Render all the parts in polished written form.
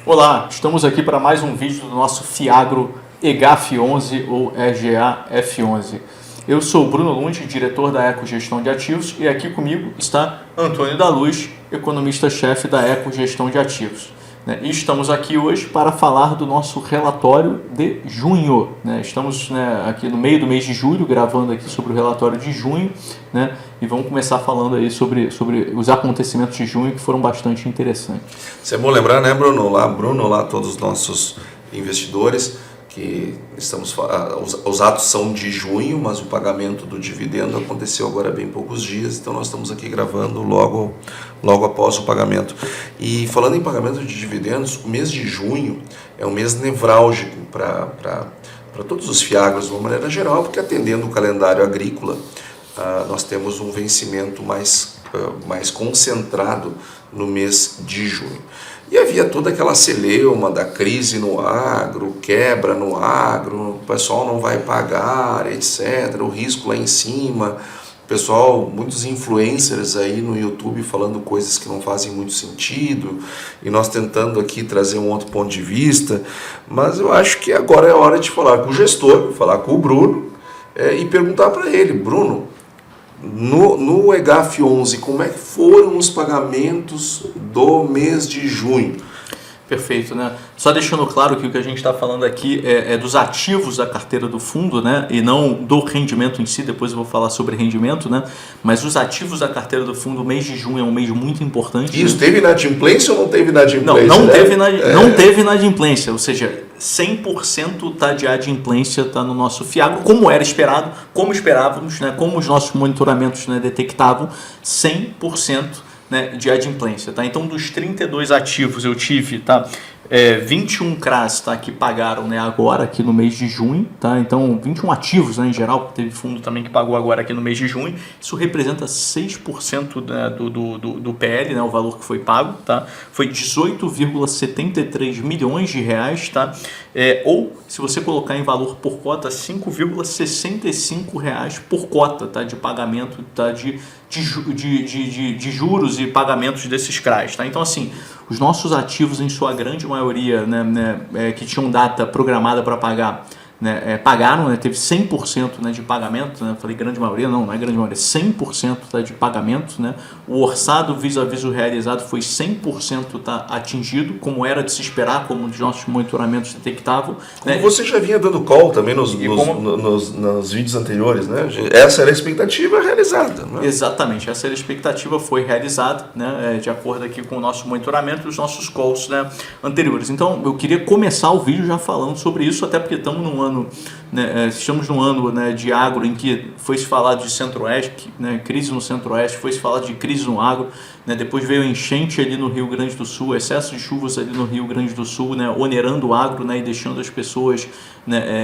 Olá, estamos aqui para mais um vídeo do nosso Fiagro EGAF11 ou EGA-F11. Eu sou o Bruno Lund, diretor da Ecogestão de Ativos, e aqui comigo está Antônio da Luz, economista-chefe da Ecogestão de Ativos. E estamos aqui hoje para falar do nosso relatório de junho. Estamos aqui no meio do mês de julho, gravando aqui sobre o relatório de junho, e vamos começar falando aí sobre os acontecimentos de junho, que foram bastante interessantes. Isso é bom lembrar, né, Bruno? Lá, todos os nossos investidores, que os atos são de junho, mas o pagamento do dividendo aconteceu agora há bem poucos dias, então nós estamos aqui gravando logo após o pagamento. E falando em pagamento de dividendos, o mês de junho é um mês nevrálgico para todos os fiagros de uma maneira geral, porque atendendo o calendário agrícola, nós temos um vencimento mais concentrado no mês de junho. E havia toda aquela celeuma da crise no agro, quebra no agro, o pessoal não vai pagar, etc., o risco lá em cima, pessoal, muitos influencers aí no YouTube falando coisas que não fazem muito sentido, e nós tentando aqui trazer um outro ponto de vista, mas eu acho que agora é hora de falar com o gestor, falar com o Bruno, e perguntar para ele, Bruno, no EGAF11, como é que foram os pagamentos do mês de junho? Perfeito, né? Só deixando claro que o que a gente está falando aqui é dos ativos da carteira do fundo, e não do rendimento em si. Depois eu vou falar sobre rendimento, mas os ativos da carteira do fundo, o mês de junho é um mês muito importante. Isso, teve inadimplência ou não teve inadimplência? Não teve inadimplência, ou seja, 100% de adimplência está no nosso Fiagro, como era esperado, como esperávamos, como os nossos monitoramentos detectavam, 100% de adimplência. Então, dos 32 ativos eu tive 21 CRAs que pagaram agora aqui no mês de junho. Então, 21 ativos em geral, porque teve fundo também que pagou agora aqui no mês de junho. Isso representa 6% do PL, o valor que foi pago. Foi 18,73 milhões de reais. Ou, se você colocar em valor por cota, 5,65 reais por cota de pagamento de juros e pagamentos desses CRAs. Então, assim, os nossos ativos, em sua grande maioria, que tinham data programada para pagar, pagaram, teve 100% de pagamento, falei grande maioria, não é grande maioria, 100% de pagamento, o orçado vis-a-vis o realizado foi 100% atingido, como era de se esperar, como os nossos monitoramentos detectavam. Como você já vinha dando call também nos vídeos anteriores, essa era a expectativa realizada. Exatamente, essa era a expectativa, foi realizada, de acordo aqui com o nosso monitoramento e os nossos calls anteriores. Então, eu queria começar o vídeo já falando sobre isso, até porque estamos num ano de agro em que foi-se falar de centro-oeste, crise no centro-oeste, foi-se falar de crise no agro, depois veio enchente ali no Rio Grande do Sul, excesso de chuvas ali no Rio Grande do Sul, onerando o agro, e deixando as pessoas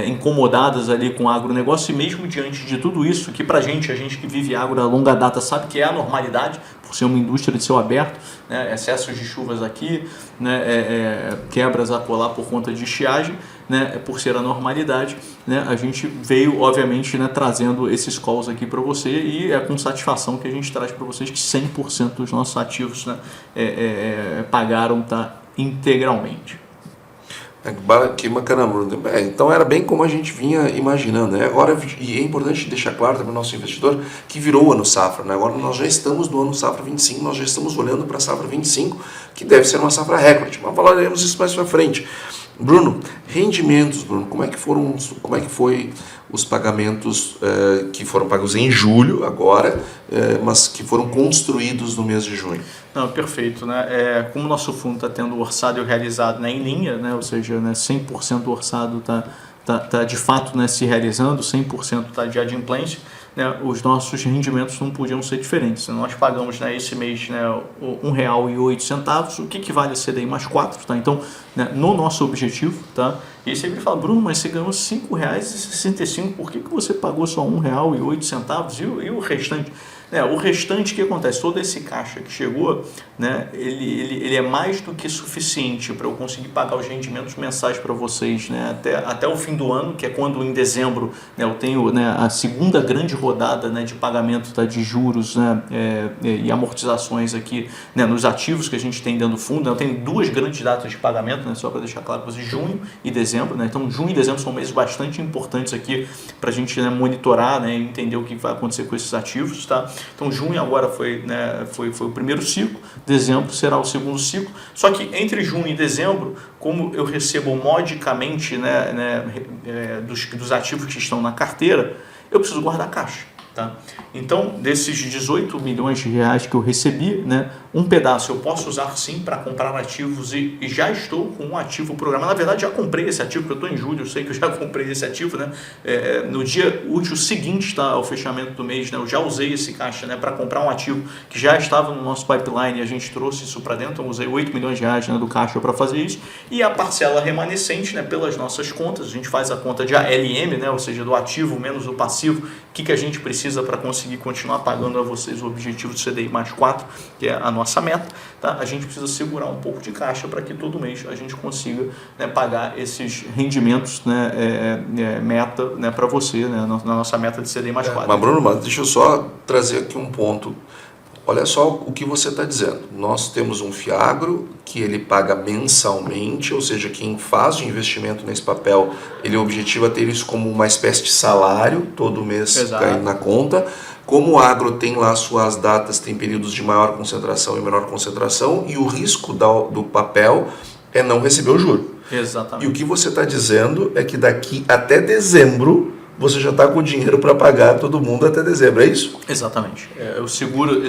incomodadas ali com o agronegócio. E mesmo diante de tudo isso, que pra gente, a gente que vive agro a longa data sabe que é a normalidade, por ser uma indústria de céu aberto, excessos de chuvas aqui, quebras a colar por conta de estiagem, por ser a normalidade, a gente veio, obviamente, trazendo esses calls aqui para você, e é com satisfação que a gente traz para vocês que 100% dos nossos ativos pagaram integralmente. Que bacana, Bruno. Então era bem como a gente vinha imaginando. Agora, e é importante deixar claro também para o nosso investidor que virou o ano safra. Agora nós já estamos no ano safra 25, nós já estamos olhando para a safra 25, que deve ser uma safra recorde, mas falaremos isso mais para frente. Bruno, rendimentos, Bruno, como é que foi os pagamentos que foram pagos em julho agora, mas que foram construídos no mês de junho? Não, perfeito, como o nosso fundo está tendo o orçado e o realizado em linha, ou seja, 100% do orçado está de fato se realizando, 100% de adimplência, os nossos rendimentos não podiam ser diferentes. Nós pagamos esse mês R$ 1,08, o que equivale a CDI mais 4, então no nosso objetivo, e aí você me fala, Bruno, mas você ganhou R$ 5,65, por que você pagou só R$ 1,08 e o restante? O restante, o que acontece? Todo esse caixa que chegou, né, ele é mais do que suficiente para eu conseguir pagar os rendimentos mensais para vocês, né, até o fim do ano, que é quando em dezembro, né, eu tenho, né, a segunda grande rodada, né, de pagamento, tá, de juros, né, e amortizações aqui, né, nos ativos que a gente tem dentro do fundo. Eu tenho duas grandes datas de pagamento, né, só para deixar claro para vocês, junho e dezembro. Né, então junho e dezembro são meses bastante importantes aqui para a gente, né, monitorar, né, e entender o que vai acontecer com esses ativos. Tá? Então junho agora foi o primeiro ciclo, dezembro será o segundo ciclo. Só que entre junho e dezembro, como eu recebo modicamente, né, dos ativos que estão na carteira, eu preciso guardar caixa. Tá? Então, desses 18 milhões de reais que eu recebi, né, um pedaço eu posso usar sim para comprar ativos e já estou com um ativo programado. Na verdade, já comprei esse ativo, porque eu estou em julho, eu sei que eu já comprei esse ativo. Né? No dia útil seguinte, tá, ao fechamento do mês, né, eu já usei esse caixa, né, para comprar um ativo que já estava no nosso pipeline e a gente trouxe isso para dentro. Eu usei 8 milhões de reais, né, do caixa para fazer isso. E a parcela remanescente, né, pelas nossas contas, a gente faz a conta de ALM, né, ou seja, do ativo menos do passivo, o que a gente precisa para conseguir continuar pagando a vocês o objetivo do CDI mais 4, que é a nossa meta. Tá? A gente precisa segurar um pouco de caixa para que todo mês a gente consiga, né, pagar esses rendimentos, né, meta, né, para você, né, na nossa meta de CDI mais 4. Mas Bruno, deixa eu só trazer aqui um ponto. Olha só o que você está dizendo. Nós temos um FIAGRO que ele paga mensalmente, ou seja, quem faz o investimento nesse papel, ele objetiva ter isso como uma espécie de salário, todo mês caindo na conta. Como o agro tem lá suas datas, tem períodos de maior concentração e menor concentração, e o risco do papel é não receber o juro. Exatamente. E o que você está dizendo é que daqui até dezembro você já está com dinheiro para pagar todo mundo até dezembro, é isso? Exatamente. Eu seguro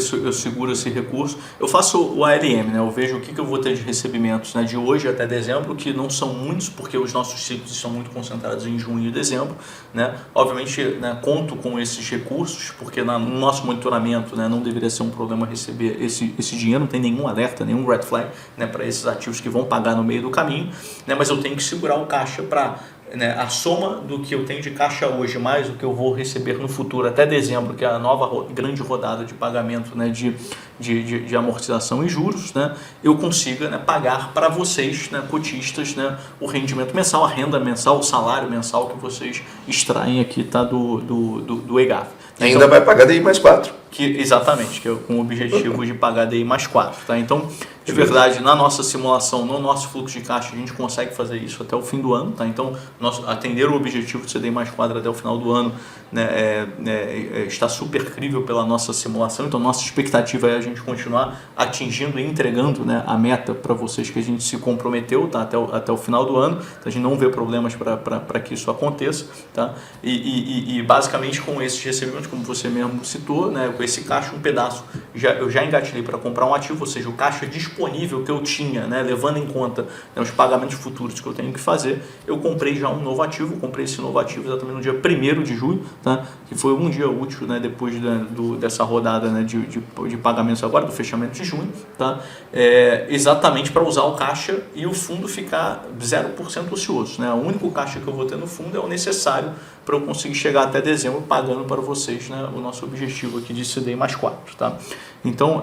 esse recurso. Eu faço o ALM, né? Eu vejo o que eu vou ter de recebimentos, né, de hoje até dezembro, que não são muitos, porque os nossos ciclos estão muito concentrados em junho e dezembro. Né? Obviamente, né, conto com esses recursos, porque no nosso monitoramento, né, não deveria ser um problema receber esse dinheiro, não tem nenhum alerta, nenhum red flag, né, para esses ativos que vão pagar no meio do caminho. Né? Mas eu tenho que segurar o caixa para... Né, a soma do que eu tenho de caixa hoje mais o que eu vou receber no futuro até dezembro, que é a nova grande rodada de pagamento, né, de amortização e juros, né, eu consiga, né, pagar para vocês, né, cotistas, né, o rendimento mensal, a renda mensal, o salário mensal que vocês extraem aqui, tá, do EGAF. Ainda vai pagar DI mais 4. Exatamente, que é com o objetivo de pagar DI mais 4. Tá? Então, de verdade, na nossa simulação, no nosso fluxo de caixa, a gente consegue fazer isso até o fim do ano. Tá? Então, atender o objetivo de CDI mais 4 até o final do ano, né, está super crível pela nossa simulação. Então, nossa expectativa é a gente continuar atingindo e entregando, né, a meta para vocês que a gente se comprometeu, tá, até o final do ano. Então, a gente não vê problemas para que isso aconteça. Tá? E basicamente com esses recebimentos, como você mesmo citou, né, com esse caixa, um pedaço eu já engatilhei para comprar um ativo, ou seja, o caixa disponível que eu tinha, né, levando em conta, né, os pagamentos futuros que eu tenho que fazer, eu comprei já um novo ativo. Comprei esse novo ativo exatamente no dia 1º de julho, tá? Que foi um dia útil, né, depois dessa rodada, né, de pagamentos agora, do fechamento de junho, tá? Exatamente para usar o caixa e o fundo ficar 0% ocioso. Né? O único caixa que eu vou ter no fundo é o necessário para eu conseguir chegar até dezembro pagando para vocês, né, o nosso objetivo aqui de CDI mais 4. Tá? Então,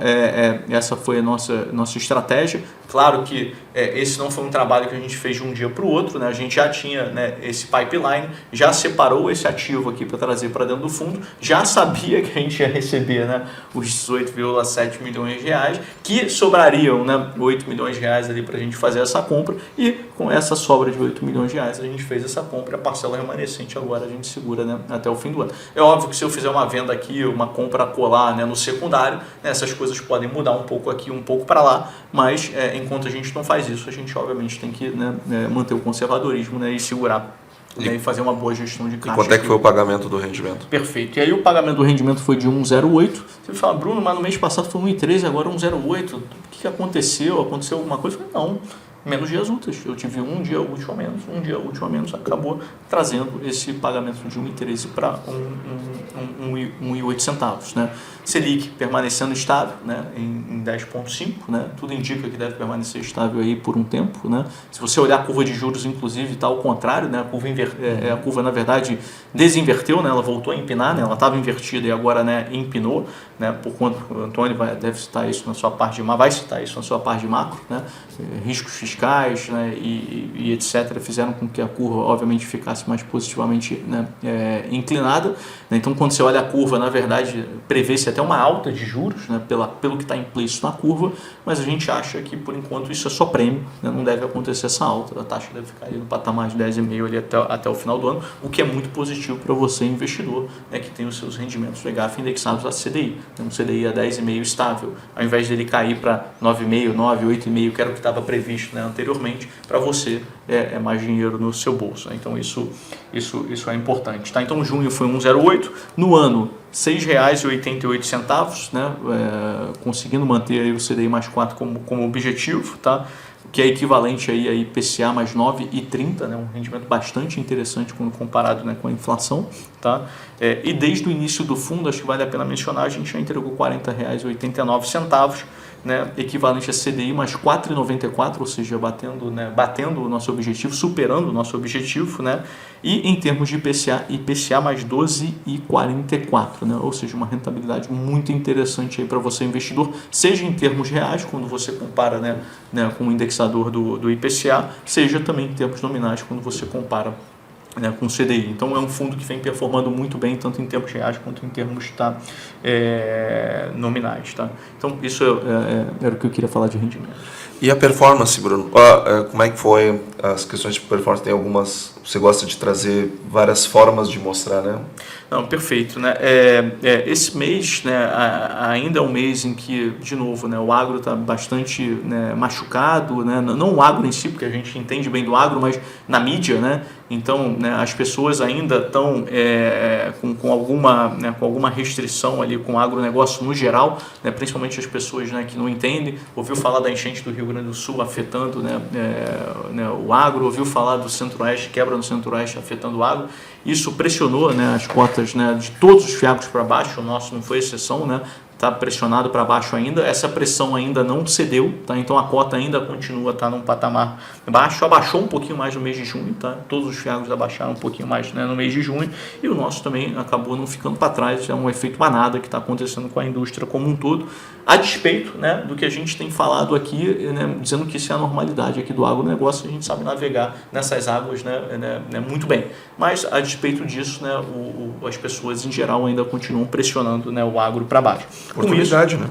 essa foi a nossa estratégia. Claro que esse não foi um trabalho que a gente fez de um dia para o outro. Né? A gente já tinha, né, esse pipeline, já separou esse ativo aqui para trazer para dentro do fundo, já sabia que a gente ia receber, né, os 18,7 milhões de reais, que sobrariam, né, 8 milhões de reais ali para a gente fazer essa compra, e com essa sobra de 8 milhões de reais a gente fez essa compra. A parcela remanescente agora a gente segura, né, até o fim do ano. É óbvio que se eu fizer uma venda aqui, uma compra a colar, né, no secundário, né, essas coisas podem mudar um pouco aqui, um pouco para lá, mas enquanto a gente não faz isso, a gente obviamente tem que, né, manter o conservadorismo, né, e segurar, né, e fazer uma boa gestão de caixa. E quanto é que foi o pagamento do rendimento? Perfeito. E aí o pagamento do rendimento foi de 1,08. Você fala, Bruno, mas no mês passado foi 1,13, agora 1,08. O que aconteceu? Aconteceu alguma coisa? Eu falei, não. menos dias úteis. Eu tive um dia útil a menos, acabou trazendo esse pagamento de 1,13 para 1,08 centavos, né? Selic permanecendo estável, né, em 10,5, né? Tudo indica que deve permanecer estável aí por um tempo, né? Se você olhar a curva de juros, inclusive, está ao contrário, né? A curva, na verdade, desinverteu, né? Ela voltou a empinar, né? Ela estava invertida e agora, né, empinou, né? Por conta, o Antônio deve citar isso na sua parte de macro, vai citar isso na sua parte de macro, né? Riscos fiscais, né, e etc. fizeram com que a curva, obviamente, ficasse mais positivamente, né, inclinada. Então, quando você olha a curva, na verdade, prevê-se até uma alta de juros, né, pelo que está implícito na curva, mas a gente acha que, por enquanto, isso é só prêmio, né, não deve acontecer essa alta, a taxa deve ficar ali no patamar de 10,5 ali até o final do ano, o que é muito positivo para você, investidor, né, que tem os seus rendimentos do EGAF indexados à CDI, né, um CDI a 10,5 estável, ao invés dele cair para 9,5, 9, 8,5, que era o que estava previsto, né, anteriormente, para você é mais dinheiro no seu bolso, né? Então isso é importante, tá? Então junho foi 1,08, no ano R$ 6,88, né? Conseguindo manter aí o CDI mais 4 como objetivo, tá? Que é equivalente aí a IPCA mais 9,30, né? Um rendimento bastante interessante quando comparado, né, com a inflação, tá? E desde o início do fundo, acho que vale a pena mencionar, a gente já entregou R$ 40,89, né, equivalente a CDI mais 4,94, ou seja, batendo o nosso objetivo, superando o nosso objetivo, né, e em termos de IPCA mais 12,44, né, ou seja, uma rentabilidade muito interessante para você, investidor, seja em termos reais, quando você compara, né, com o indexador do IPCA, seja também em termos nominais, quando você compara, né, com o CDI. Então é um fundo que vem performando muito bem, tanto em termos reais quanto em termos nominais. Tá? Então isso era o que eu queria falar de rendimento. E a performance, Bruno? Como é que foi as questões de performance? Tem algumas, você gosta de trazer várias formas de mostrar, né? Não, perfeito, né? Esse mês, né, ainda é um mês em que, de novo, né, o agro está bastante, né, machucado, né? Não o agro em si, porque a gente entende bem do agro, mas na mídia, né? Então, né, as pessoas ainda estão com alguma restrição ali com o agronegócio no geral, né, principalmente as pessoas, né, que não entendem. Ouviu falar da enchente do Rio Grande do Sul afetando, né, o agro, ouviu falar do Centro-Oeste, quebra no Centro-Oeste afetando o agro. Isso pressionou, né, as cotas, né, de todos os fiagos para baixo, o nosso não foi exceção, né? Está pressionado para baixo ainda, essa pressão ainda não cedeu, tá? Então a cota ainda continua, tá, num patamar baixo, abaixou um pouquinho mais no mês de junho, tá? Todos os fiagos abaixaram um pouquinho mais, né, no mês de junho, e o nosso também acabou não ficando para trás, é um efeito manada que está acontecendo com a indústria como um todo, a despeito, né, do que a gente tem falado aqui, né, dizendo que isso é a normalidade aqui do agronegócio, a gente sabe navegar nessas águas, né, muito bem, mas a despeito disso, né, as pessoas em geral ainda continuam pressionando, né, o agro para baixo. Oportunidade, né?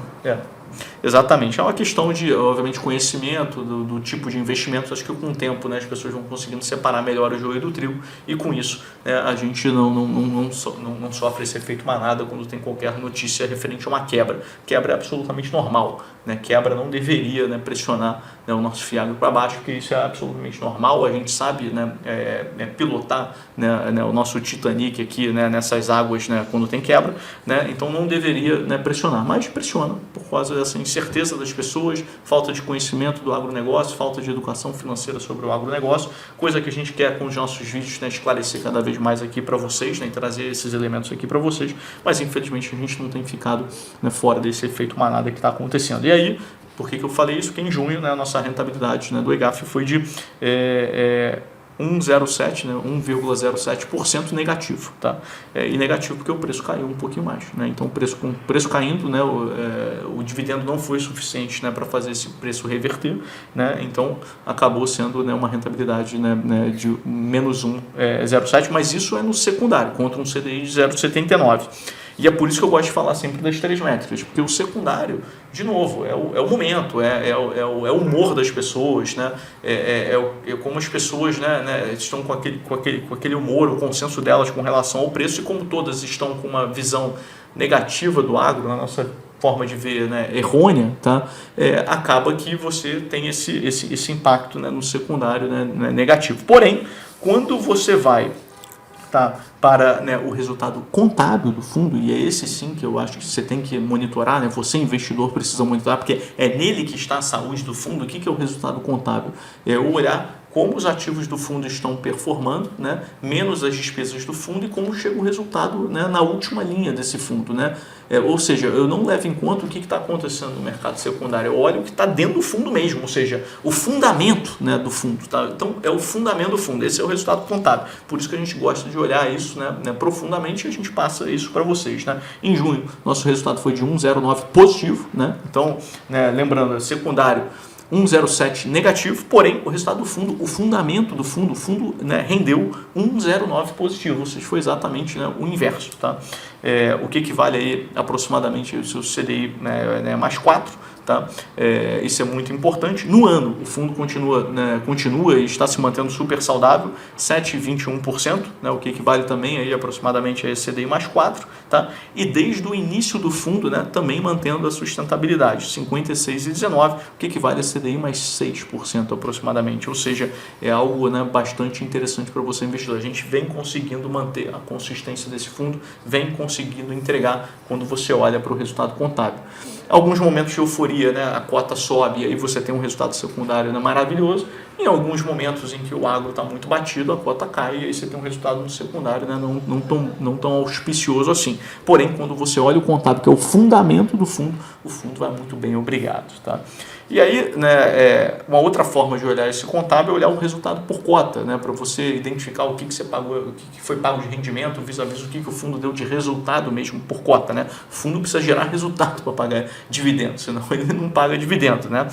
Exatamente. É uma questão de, obviamente, conhecimento do tipo de investimento. Acho que com o tempo, né, as pessoas vão conseguindo separar melhor o joio do trigo e com isso, né, a gente não sofre esse efeito manada quando tem qualquer notícia referente a uma quebra. Quebra é absolutamente normal, né? Quebra não deveria, né, pressionar, né, o nosso fiado para baixo, porque isso é absolutamente normal. A gente sabe, né, pilotar, né, o nosso Titanic aqui, né, nessas águas, né, quando tem quebra, né? Então não deveria, né, pressionar, mas pressiona por causa dessa incerteza das pessoas, falta de conhecimento do agronegócio, falta de educação financeira sobre o agronegócio, coisa que a gente quer com os nossos vídeos, né, esclarecer cada vez mais aqui para vocês, né, e trazer esses elementos aqui para vocês, mas infelizmente a gente não tem ficado, né, fora desse efeito manada que está acontecendo. E aí, por que eu falei isso? Porque em junho, né, a nossa rentabilidade, né, do EGAF foi de 1,07, né, 1,07% negativo, tá? E negativo porque o preço caiu um pouquinho mais, né? Então o preço caindo, né, o dividendo não foi suficiente, né, para fazer esse preço reverter, né? Então acabou sendo, né, uma rentabilidade, né, de menos 1,07, mas isso é no secundário, contra um CDI de 0,79. E é por isso que eu gosto de falar sempre das três métricas, porque o secundário, de novo, é o momento, é o humor das pessoas, né? É como as pessoas, né, estão com aquele humor, o consenso delas com relação ao preço, e como todas estão com uma visão negativa do agro, na nossa forma de ver, né, errônea, tá? Acaba que você tem esse impacto, né, no secundário, né, negativo. Porém, quando você vai tá, para, né, o resultado contábil do fundo, e é esse sim que eu acho que você tem que monitorar, né, você investidor precisa monitorar, porque é nele que está a saúde do fundo. O que é o resultado contábil? É olhar como os ativos do fundo estão performando, né, menos as despesas do fundo, e como chega o resultado, né, na última linha desse fundo, né? Ou seja, eu não levo em conta o que está acontecendo no mercado secundário, eu olho o que está dentro do fundo mesmo, ou seja, o fundamento, né, do fundo. Tá? Então, é o fundamento do fundo, esse é o resultado contábil. Por isso que a gente gosta de olhar isso, né, profundamente, e a gente passa isso para vocês. Né? Em junho, nosso resultado foi de 1,09 positivo, né? Então, né, lembrando, secundário 1,07 negativo, porém o resultado do fundo, o fundamento do fundo, o fundo, né, rendeu 1,09 positivo, ou seja, foi exatamente, né, o inverso. Tá? O que equivale aí aproximadamente o seu CDI, né, mais 4. Tá? Isso é muito importante. No ano, o fundo continua, né, e está se mantendo super saudável, 7,21%, né, o que equivale também aí aproximadamente a CDI mais 4. Tá? E desde o início do fundo, né, também mantendo a sustentabilidade, 56,19%, o que equivale a CDI mais 6% aproximadamente. Ou seja, é algo, né, bastante interessante para você investidor. A gente vem conseguindo manter a consistência desse fundo, vem conseguindo entregar quando você olha para o resultado contábil. Alguns momentos de euforia, né, a cota sobe e aí você tem um resultado secundário, né, maravilhoso. Em alguns momentos em que o agro está muito batido, a cota cai e aí você tem um resultado no secundário, né, não tão auspicioso assim. Porém, quando você olha o contábil, que é o fundamento do fundo, o fundo vai muito bem, obrigado. Tá? E aí, né, uma outra forma de olhar esse contábil é olhar o resultado por cota, né, para você identificar o que você pagou, o que foi pago de rendimento, vis-a-vis o que o fundo deu de resultado mesmo por cota. Né? O fundo precisa gerar resultado para pagar dividendo, senão ele não paga dividendo. Né?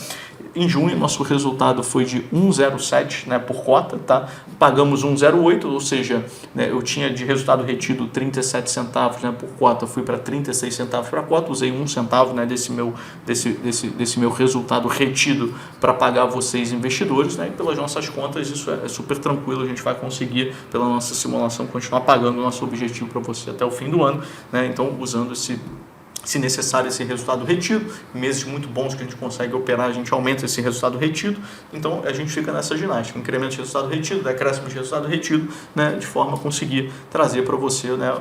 Em junho, nosso resultado foi de 1,07, né, por cota, tá? Pagamos 1,08, ou seja, né, eu tinha de resultado retido 37 centavos, né, por cota, fui para 36 centavos para cota, usei 1 centavo, né, desse meu resultado retido para pagar vocês investidores, né, e pelas nossas contas isso é super tranquilo, a gente vai conseguir, pela nossa simulação, continuar pagando o nosso objetivo para você até o fim do ano, né, então usando se necessário, esse resultado retido. Meses muito bons que a gente consegue operar, a gente aumenta esse resultado retido. Então, a gente fica nessa ginástica. Incremento de resultado retido, decréscimo de resultado retido, né, de forma a conseguir trazer para você, né,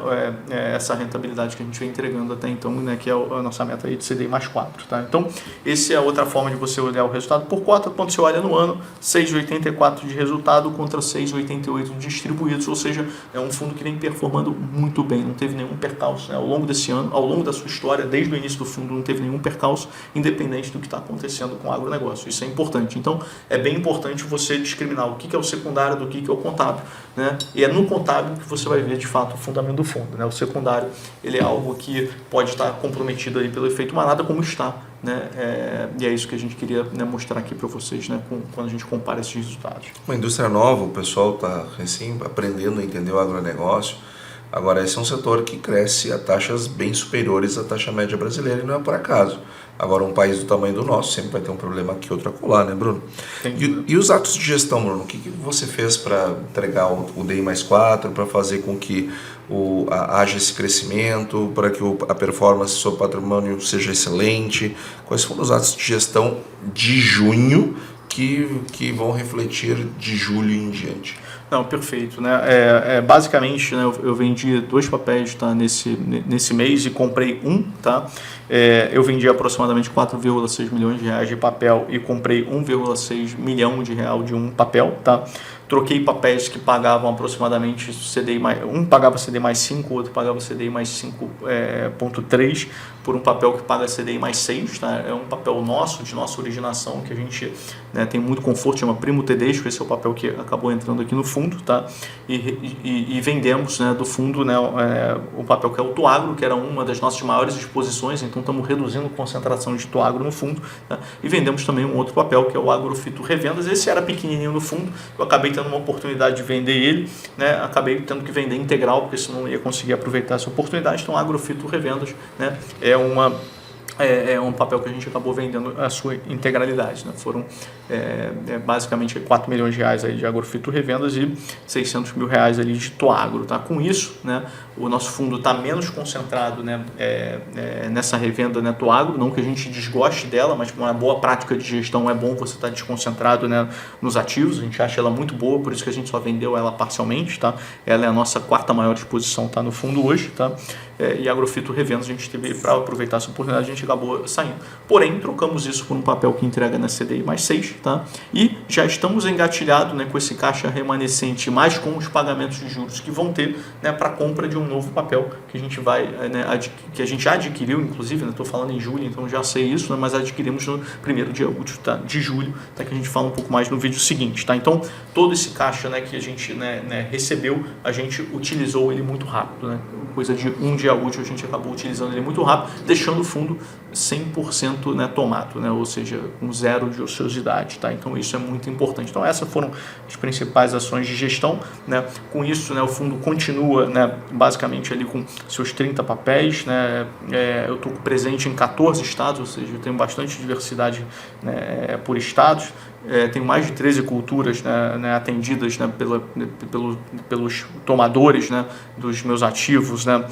essa rentabilidade que a gente vem entregando até então, né, que é a nossa meta aí de CDI mais 4. Tá? Então, essa é a outra forma de você olhar o resultado por cota. Quando você olha no ano, 6,84 de resultado contra 6,88 distribuídos, ou seja, é um fundo que vem performando muito bem, não teve nenhum percalço, né, ao longo desse ano, ao longo da sua história, desde o início do fundo não teve nenhum percalço, independente do que está acontecendo com o agronegócio. Isso é importante. Então, é bem importante você discriminar o que é o secundário do que é o contábil. Né? E é no contábil que você vai ver, de fato, o fundamento do fundo. Né? O secundário, ele é algo que pode estar comprometido aí pelo efeito manada, como está. Né? E é isso que a gente queria, né, mostrar aqui para vocês, né, quando a gente compara esses resultados. Uma indústria nova, o pessoal está recém aprendendo a entender o agronegócio. Agora, esse é um setor que cresce a taxas bem superiores à taxa média brasileira e não é por acaso. Agora, um país do tamanho do nosso sempre vai ter um problema aqui, outro acolá, né, Bruno? E os atos de gestão, Bruno? O que você fez para entregar o DI mais 4, para fazer com que haja esse crescimento, para que a performance do seu patrimônio seja excelente? Quais foram os atos de gestão de junho que vão refletir de julho em diante? Não, perfeito. Né? Basicamente, né, eu vendi 2 papéis, tá, nesse mês e comprei um. Tá? Eu vendi aproximadamente 4,6 milhões de reais de papel e comprei 1,6 milhão de real de um papel. Tá? Troquei papéis que pagavam aproximadamente CDI mais... Um pagava CDI mais 5, o outro pagava CDI mais 5,3 por um papel que paga CDI mais 6. Tá? É um papel nosso, de nossa originação, que a gente, né, tem muito conforto, chama Primo Tedesco. Esse é o papel que acabou entrando aqui no fundo. Tá? E vendemos, né, do fundo, né, o papel que é o Toagro, que era uma das nossas maiores exposições, então estamos reduzindo a concentração de Toagro no fundo. Tá? E vendemos também um outro papel que é o Agrofito Revendas. Esse era pequenininho no fundo, eu acabei tendo uma oportunidade de vender ele, né? Acabei tendo que vender integral, porque senão não ia conseguir aproveitar essa oportunidade. Então, Agrofito Revendas, né, é um papel que a gente acabou vendendo a sua integralidade. Né? Foram basicamente 4 milhões de reais aí de Agrofito Revendas e 600 mil reais ali de Toagro. Tá? Com isso, né, o nosso fundo está menos concentrado, né, nessa revenda Neto-Agro, não que a gente desgoste dela, mas com uma boa prática de gestão é bom você estar desconcentrado, né, nos ativos. A gente acha ela muito boa, por isso que a gente só vendeu ela parcialmente, tá? Ela é a nossa quarta maior exposição, tá, no fundo hoje, tá? E Agrofito Revendas, a gente teve, para aproveitar essa oportunidade, a gente acabou saindo. Porém, trocamos isso por um papel que entrega na CDI mais 6, tá? E já estamos engatilhados, né, com esse caixa remanescente, mais com os pagamentos de juros que vão ter, né, para compra de um novo papel que a gente vai, né, que a gente já adquiriu, inclusive, estou falando em julho, então já sei isso, né, mas adquirimos no primeiro dia útil, tá, de julho, tá, que a gente fala um pouco mais no vídeo seguinte, tá? Então, todo esse caixa, né, que a gente, né, recebeu, a gente utilizou ele muito rápido, né? Coisa de um dia útil, a gente acabou utilizando ele muito rápido, deixando o fundo 100%, né, tomado, né, ou seja, com zero de ociosidade, tá? Então isso é muito importante. Então essas foram as principais ações de gestão, né? Com isso, né, o fundo continua, né, basicamente ali com seus 30 papéis, né? Eu estou presente em 14 estados, ou seja, eu tenho bastante diversidade, né, por estados. Tenho mais de 13 culturas, né, atendidas, né, pelos tomadores, né, dos meus ativos, né,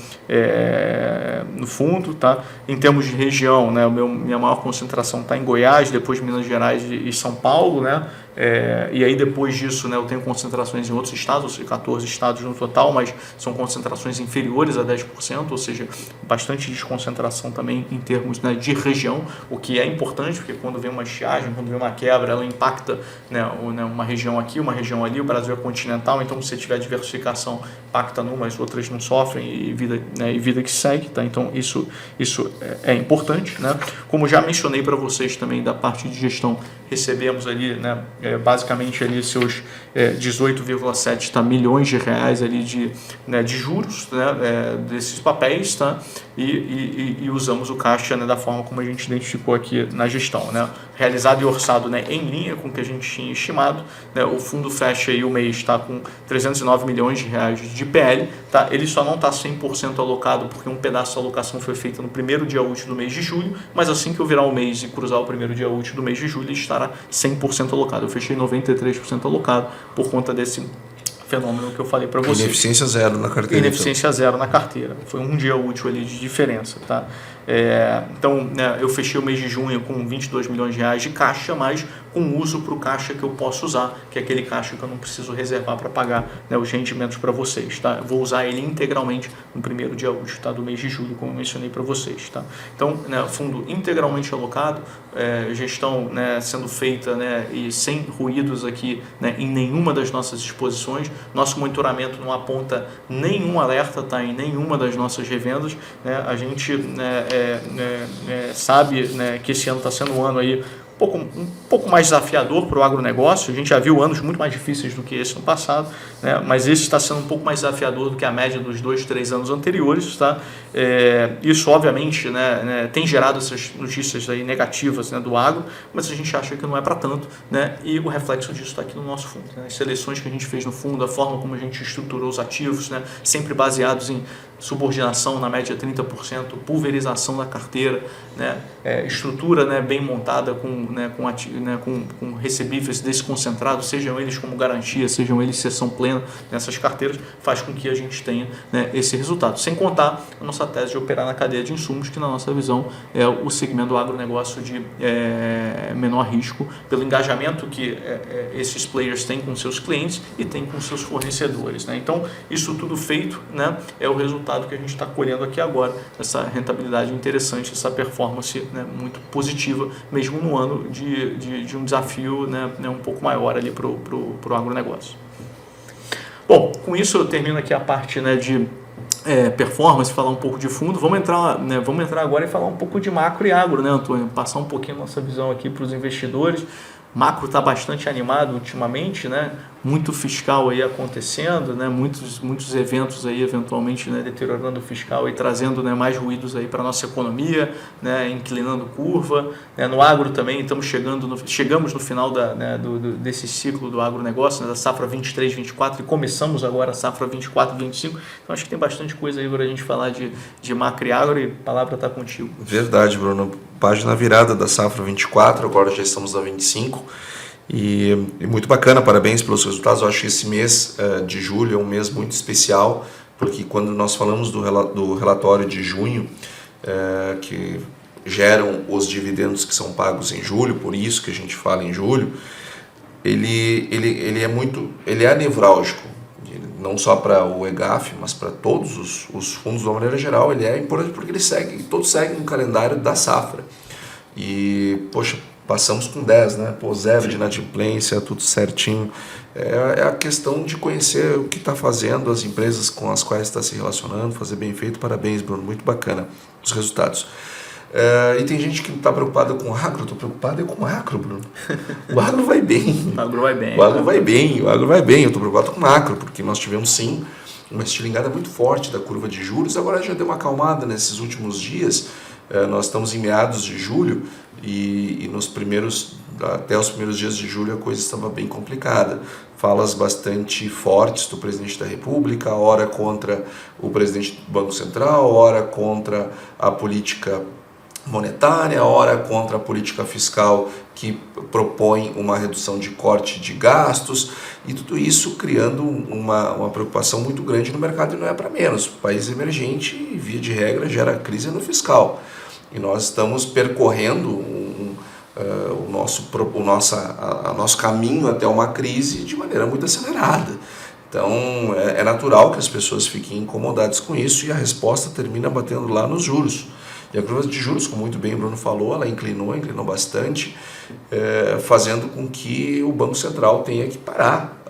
no fundo, tá? Em termos de região, né, minha maior concentração está em Goiás, depois Minas Gerais e São Paulo, né? E aí depois disso, né, eu tenho concentrações em outros estados, ou seja, 14 estados no total, mas são concentrações inferiores a 10%, ou seja, bastante desconcentração também em termos, né, de região, o que é importante, porque quando vem uma estiagem, quando vem uma quebra, ela impacta, né, uma região aqui, uma região ali. O Brasil é continental, então se você tiver diversificação, impacta numas, outras não sofrem, e vida que segue, tá? Então isso é importante, né? Como já mencionei para vocês também da parte de gestão, recebemos ali, né, basicamente ali seus 18,7 milhões de reais ali de juros, né, desses papéis, tá? E usamos o caixa, né, da forma como a gente identificou aqui na gestão, né? Realizado e orçado, né, em linha com o que a gente tinha estimado, né? O fundo fecha aí o mês, está com 309 milhões de reais de PL, tá? Ele só não está 100% alocado porque um pedaço da alocação foi feita no primeiro dia útil do mês de julho, mas assim que eu virar o mês e cruzar o primeiro dia útil do mês de julho, ele estará 100% alocado. Eu fechei 93% alocado por conta desse fenômeno que eu falei para vocês. Ineficiência zero na carteira. Ineficiência zero na carteira. Foi um dia útil ali de diferença, tá? Então, né, eu fechei o mês de junho com 22 milhões de reais de caixa, mas com uso para o caixa que eu posso usar, que é aquele caixa que eu não preciso reservar para pagar, né, os rendimentos para vocês, tá? Eu vou usar ele integralmente no primeiro dia útil, tá, do mês de julho, como eu mencionei para vocês, tá? Então, né, fundo integralmente alocado, gestão, né, sendo feita, né, e sem ruídos aqui, né, em nenhuma das nossas exposições. Nosso monitoramento não aponta nenhum alerta, tá, em nenhuma das nossas revendas, né? A gente, né, sabe, né, que esse ano está sendo um ano aí um pouco mais desafiador para o agronegócio. A gente já viu anos muito mais difíceis do que esse no passado, né? Mas esse está sendo um pouco mais desafiador do que a média dos 2-3 anos anteriores, tá? Isso, obviamente, né, tem gerado essas notícias aí negativas, né, do agro, mas a gente acha que não é para tanto, né? E o reflexo disso está aqui no nosso fundo, né? As seleções que a gente fez no fundo, a forma como a gente estruturou os ativos, né, sempre baseados em subordinação na média 30%, pulverização da carteira, né, estrutura, né, bem montada com recebíveis desconcentrados, sejam eles como garantia, sejam eles cessão plena nessas carteiras, faz com que a gente tenha, né, esse resultado. Sem contar a nossa tese de operar na cadeia de insumos, que na nossa visão é o segmento do agronegócio de menor risco, pelo engajamento que esses players têm com seus clientes e têm com seus fornecedores, né? Então, isso tudo feito, né, é o resultado que a gente está colhendo aqui agora, essa rentabilidade interessante, essa performance, né, muito positiva, mesmo no ano de um desafio, né, um pouco maior ali para o agronegócio. Bom, com isso eu termino aqui a parte, né, de performance, falar um pouco de fundo. Vamos entrar agora e falar um pouco de macro e agro, né, Antônio? Passar um pouquinho a nossa visão aqui para os investidores. Macro está bastante animado ultimamente, né? Muito fiscal aí acontecendo, né? Muitos eventos aí eventualmente, né, deteriorando o fiscal e trazendo, né, mais ruídos aí para a nossa economia, né, inclinando curva, né? No agro também chegamos no final desse ciclo do agronegócio, né, da safra 23-24 e começamos agora a safra 24-25. Então acho que tem bastante coisa aí para a gente falar de macro e agro, e a palavra está contigo. Verdade, Bruno. Página virada da safra 24, agora já estamos na 25. E muito bacana, parabéns pelos resultados. Eu acho que esse mês de julho é um mês muito especial, porque quando nós falamos do relatório de junho, que geram os dividendos que são pagos em julho, por isso que a gente fala em julho, ele é nevrálgico, não só para o EGAF, mas para todos os fundos de uma maneira geral. Ele é importante porque todos seguem um calendário da safra. E, poxa, passamos com 10, né? Pô, 0 de inadimplência, tudo certinho. É a questão de conhecer o que está fazendo, as empresas com as quais está se relacionando, fazer bem feito. Parabéns, Bruno, muito bacana os resultados. E tem gente que está preocupada com o agro. Eu estou preocupado com o agro, Bruno. O agro vai bem. O agro vai bem. O agro vai bem, o agro vai bem. Eu estou preocupado com o macro, porque nós tivemos sim uma estilingada muito forte da curva de juros. Agora já deu uma acalmada nesses últimos dias. Nós estamos em meados de julho e até os primeiros dias de julho a coisa estava bem complicada. Falas bastante fortes do presidente da República, ora contra o presidente do Banco Central, ora contra a política monetária, ora contra a política fiscal que propõe uma redução de corte de gastos, e tudo isso criando uma preocupação muito grande no mercado, e não é para menos. O país emergente, via de regra, gera crise no fiscal, e nós estamos percorrendo o nosso caminho até uma crise de maneira muito acelerada. Então é natural que as pessoas fiquem incomodadas com isso, e a resposta termina batendo lá nos juros. E a curva de juros, como muito bem o Bruno falou, ela inclinou bastante, fazendo com que o Banco Central tenha que parar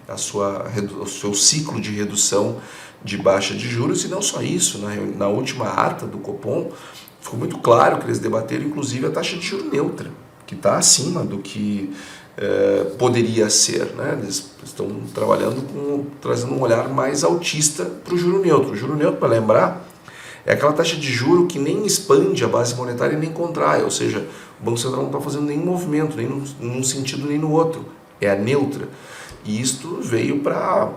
o seu ciclo de redução de baixa de juros. E não só isso, na última ata do Copom, ficou muito claro que eles debateram inclusive a taxa de juros neutra, que está acima do que poderia ser, né? Eles estão trabalhando trazendo um olhar mais altista para o juro neutro. O juro neutro, para lembrar, é aquela taxa de juro que nem expande a base monetária e nem contrai, ou seja, o Banco Central não está fazendo nenhum movimento, nem num sentido nem no outro, é a neutra. E isto veio para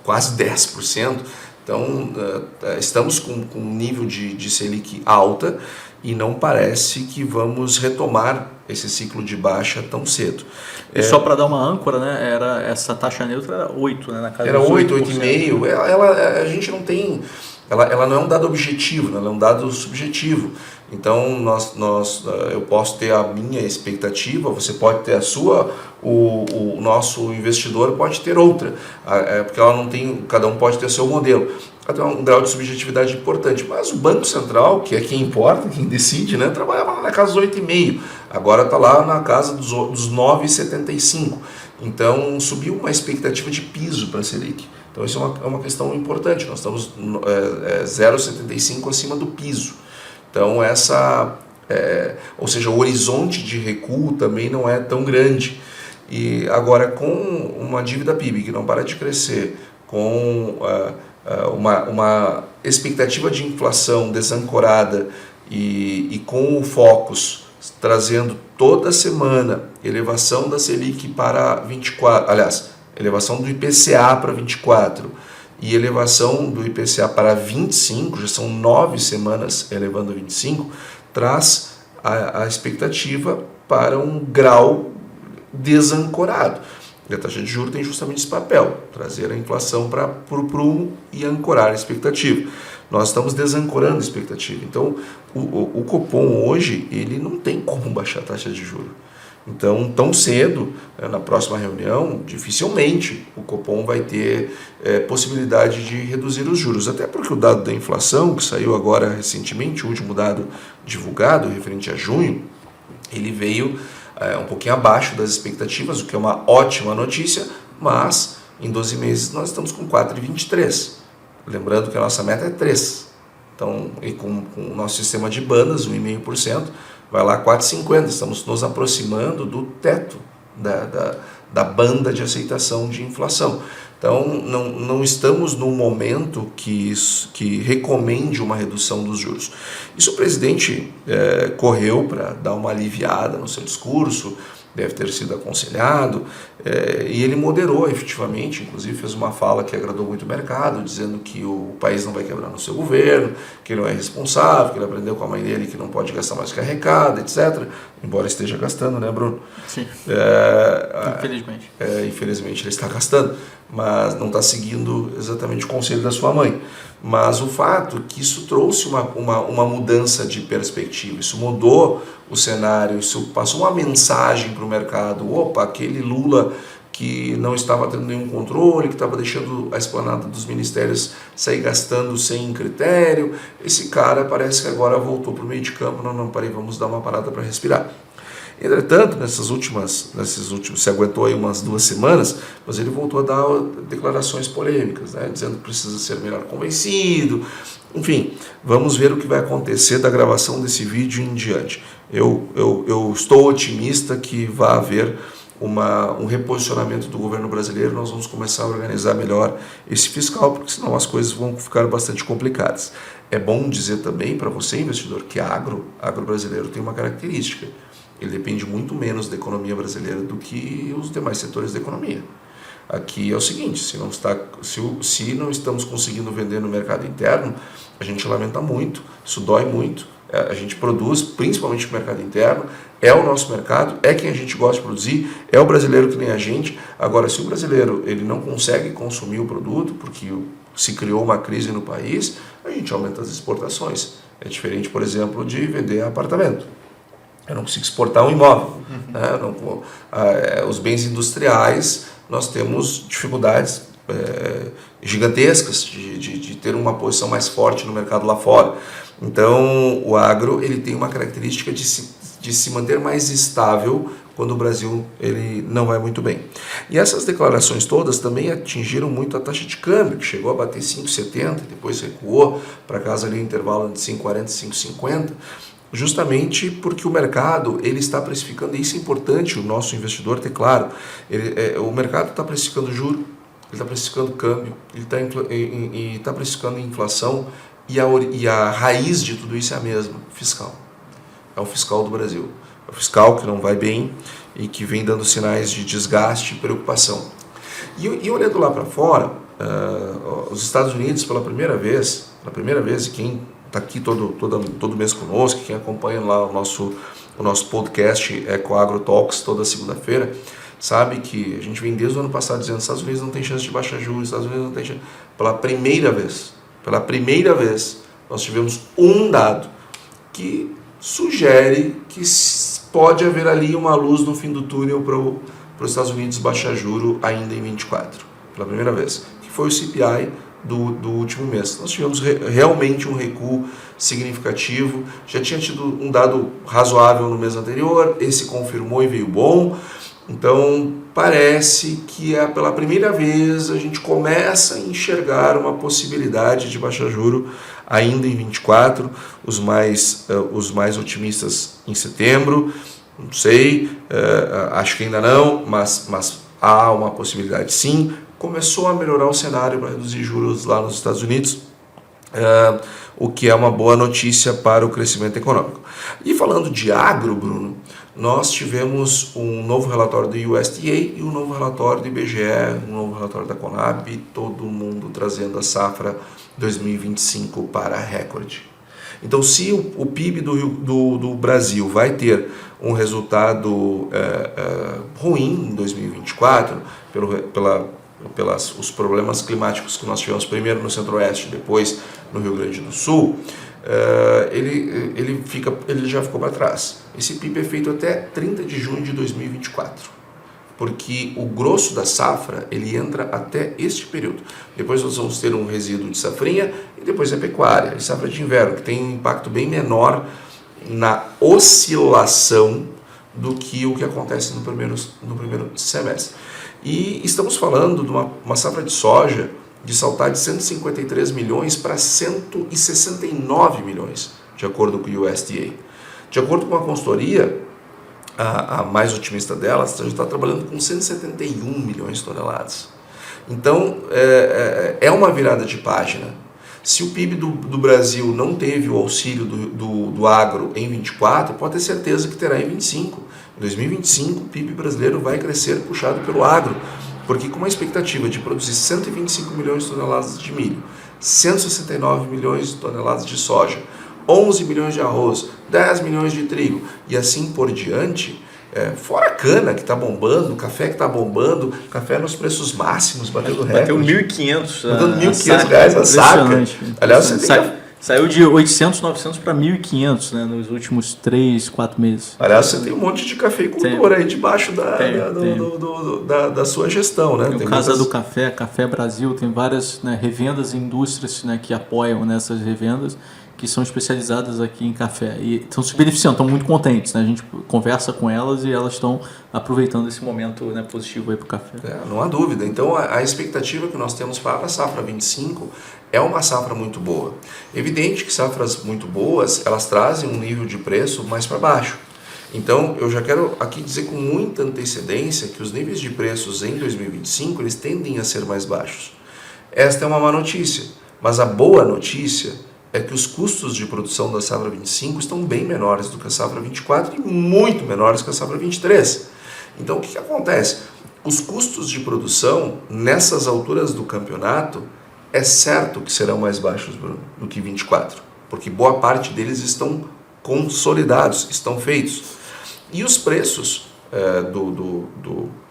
quase 10%. Então, estamos com um nível de Selic alta e não parece que vamos retomar esse ciclo de baixa tão cedo. E só para dar uma âncora, né, essa taxa neutra era 8, né, na casa era dos 8,5%. A gente não tem... Ela não é um dado objetivo, né? Ela é um dado subjetivo. Então, eu posso ter a minha expectativa, você pode ter a sua, o nosso investidor pode ter outra, porque ela não tem, cada um pode ter o seu modelo. Tem um grau de subjetividade importante, mas o Banco Central, que é quem importa, quem decide, né, trabalhava lá na casa dos 8,5%, agora está lá na casa dos 9,75%. Então, subiu uma expectativa de piso para a Selic. Então, isso é uma questão importante. Nós estamos 0,75 acima do piso. Então, ou seja, o horizonte de recuo também não é tão grande. E agora, com uma dívida PIB que não para de crescer, com uma expectativa de inflação desancorada e com o Focus trazendo toda semana elevação da Selic para 24, aliás, elevação do IPCA para 24 e elevação do IPCA para 25, já são 9 semanas elevando a 25, traz a expectativa para um grau desancorado. E a taxa de juros tem justamente esse papel, trazer a inflação para o prumo e ancorar a expectativa. Nós estamos desancorando a expectativa. Então, o Copom hoje, ele não tem como baixar a taxa de juros. Então, tão cedo, na próxima reunião, dificilmente o Copom vai ter possibilidade de reduzir os juros. Até porque o dado da inflação, que saiu agora recentemente, o último dado divulgado, referente a junho, ele veio um pouquinho abaixo das expectativas, o que é uma ótima notícia, mas em 12 meses nós estamos com 4,23. Lembrando que a nossa meta é 3. Então, e com o nosso sistema de bandas, 1,5%, vai lá 4,50. Estamos nos aproximando do teto da banda de aceitação de inflação. Então, não estamos num momento que recomende uma redução dos juros. Isso o presidente correu para dar uma aliviada no seu discurso, deve ter sido aconselhado, e ele moderou efetivamente, inclusive fez uma fala que agradou muito o mercado, dizendo que o país não vai quebrar no seu governo, que ele não é responsável, que ele aprendeu com a mãe dele que não pode gastar mais que arrecada, etc. Embora esteja gastando, né, Bruno? Sim. Infelizmente. Infelizmente ele está gastando, mas não está seguindo exatamente o conselho da sua mãe. Mas o fato é que isso trouxe uma mudança de perspectiva, isso mudou o cenário, isso passou uma mensagem para o mercado. Opa, aquele Lula que não estava tendo nenhum controle, que estava deixando a esplanada dos ministérios sair gastando sem critério, esse cara parece que agora voltou para o meio de campo, não, parei, vamos dar uma parada para respirar. Entretanto, nesses últimos, se aguentou aí umas 2 semanas, mas ele voltou a dar declarações polêmicas, né, dizendo que precisa ser melhor convencido. Enfim, vamos ver o que vai acontecer da gravação desse vídeo em diante. Eu estou otimista que vai haver um reposicionamento do governo brasileiro, nós vamos começar a organizar melhor esse fiscal, porque senão as coisas vão ficar bastante complicadas. É bom dizer também para você, investidor, que agro brasileiro tem uma característica. Ele depende muito menos da economia brasileira do que os demais setores da economia. Aqui é o seguinte, se não estamos conseguindo vender no mercado interno, a gente lamenta muito, isso dói muito. A gente produz principalmente no mercado interno, é o nosso mercado, é quem a gente gosta de produzir, é o brasileiro que nem a gente. Agora, se o brasileiro ele não consegue consumir o produto, porque se criou uma crise no país, a gente aumenta as exportações. É diferente, por exemplo, de vender apartamento. Eu não consigo exportar um imóvel. Né? Os bens industriais, nós temos dificuldades gigantescas de ter uma posição mais forte no mercado lá fora. Então, o agro ele tem uma característica de se manter mais estável quando o Brasil ele não vai muito bem. E essas declarações todas também atingiram muito a taxa de câmbio, que chegou a bater 5,70, depois recuou para casa ali no intervalo de 5,40 e 5,50, justamente porque o mercado ele está precificando, e isso é importante o nosso investidor ter claro, o mercado está precificando juro, ele está precificando câmbio, ele está precificando inflação, e a raiz de tudo isso é a mesma, fiscal. É o fiscal do Brasil. É o fiscal que não vai bem e que vem dando sinais de desgaste e preocupação. E olhando lá para fora, os Estados Unidos, pela primeira vez, e quem está aqui todo mês conosco, quem acompanha lá o nosso podcast Ecoagro Talks toda segunda-feira, sabe que a gente vem desde o ano passado dizendo que os Estados Unidos não tem chance de baixar juros, Estados Unidos não tem chance. Pela primeira vez, nós tivemos um dado que sugere que pode haver ali uma luz no fim do túnel para os Estados Unidos baixar juro ainda em 24, pela primeira vez, que foi o CPI do último mês. Nós tivemos realmente um recuo significativo, já tinha tido um dado razoável no mês anterior, esse confirmou e veio bom. Então, parece que pela primeira vez a gente começa a enxergar uma possibilidade de baixar juro ainda em 24, os mais otimistas em setembro, não sei, acho que ainda não, mas há uma possibilidade sim. Começou a melhorar o cenário para reduzir juros lá nos Estados Unidos, o que é uma boa notícia para o crescimento econômico. E falando de agro, Bruno, nós tivemos um novo relatório do USDA e um novo relatório do IBGE, um novo relatório da Conab, todo mundo trazendo a safra 2025 para recorde. Então, se o PIB do Brasil vai ter um resultado ruim em 2024, pelos problemas climáticos que nós tivemos primeiro no Centro-Oeste, depois no Rio Grande do Sul, ele já ficou para trás. Esse PIB é feito até 30 de junho de 2024, porque o grosso da safra ele entra até este período. Depois nós vamos ter um resíduo de safrinha e depois a pecuária, e safra de inverno, que tem um impacto bem menor na oscilação do que o que acontece no primeiro semestre. E estamos falando de uma safra de soja de saltar de 153 milhões para 169 milhões, de acordo com o USDA. De acordo com a consultoria, a mais otimista delas, a gente está trabalhando com 171 milhões de toneladas. Então, é uma virada de página. Se o PIB do Brasil não teve o auxílio do agro em 24, pode ter certeza que terá em 25. Em 2025, o PIB brasileiro vai crescer puxado pelo agro, porque com uma expectativa de produzir 125 milhões de toneladas de milho, 169 milhões de toneladas de soja, 11 milhões de arroz, 10 milhões de trigo e assim por diante, fora a cana que está bombando, o café que está bombando, café nos preços máximos, batendo recorde. Bateu 1.500. Batendo R$1.500 a saca. Aliás, você tem que... Saiu de 800, 900 para 1.500, né, nos últimos 3, 4 meses. Aliás, você tem um monte de cafeicultor aí debaixo da sua gestão, né? Tem o Casa do Café, Café Brasil, tem várias, né, revendas e indústrias, né, que apoiam nessas revendas, que são especializadas aqui em café e estão se beneficiando, estão muito contentes, né? A gente conversa com elas e elas estão aproveitando esse momento, né, positivo aí para o café. Não há dúvida. Então a expectativa que nós temos para a safra 25 é uma safra muito boa. Evidente que safras muito boas, elas trazem um nível de preço mais para baixo. Então eu já quero aqui dizer com muita antecedência que os níveis de preços em 2025 eles tendem a ser mais baixos. Esta é uma má notícia, mas a boa notícia é que os custos de produção da safra 25 estão bem menores do que a safra 24 e muito menores que a safra 23. Então o que acontece? Os custos de produção nessas alturas do campeonato é certo que serão mais baixos, Bruno, do que 24, porque boa parte deles estão consolidados, estão feitos. E os preços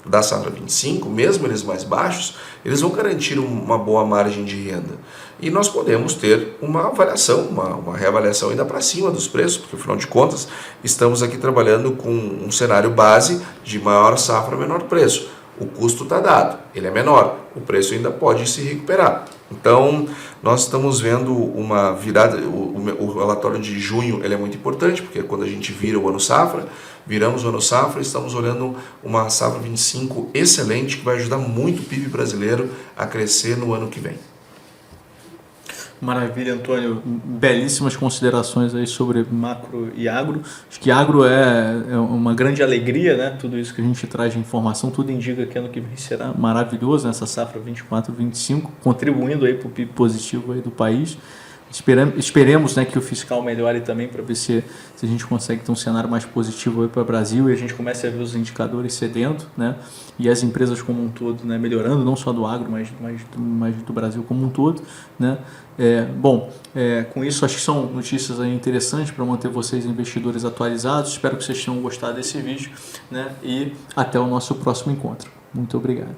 da safra 25, mesmo eles mais baixos, eles vão garantir uma boa margem de renda. E nós podemos ter uma avaliação, uma reavaliação ainda para cima dos preços, porque afinal de contas estamos aqui trabalhando com um cenário base de maior safra, menor preço. O custo está dado, ele é menor, o preço ainda pode se recuperar. Então, nós estamos vendo uma virada, o relatório de junho ele é muito importante, porque quando a gente vira o ano safra, viramos o ano safra e estamos olhando uma safra 25 excelente, que vai ajudar muito o PIB brasileiro a crescer no ano que vem. Maravilha, Antônio. Belíssimas considerações aí sobre macro e agro. Acho que agro é uma grande alegria, né? Tudo isso que a gente traz de informação, tudo indica que ano que vem será maravilhoso nessa safra 24, 25, contribuindo aí para o PIB positivo aí do país. Esperemos, né, que o fiscal melhore também para ver se a gente consegue ter um cenário mais positivo para o Brasil e a gente comece a ver os indicadores cedendo, né, e as empresas como um todo, né, melhorando, não só do agro, mas do Brasil como um todo, né. Com isso acho que são notícias aí interessantes para manter vocês investidores atualizados. Espero que vocês tenham gostado desse vídeo, né, e até o nosso próximo encontro. Muito obrigado.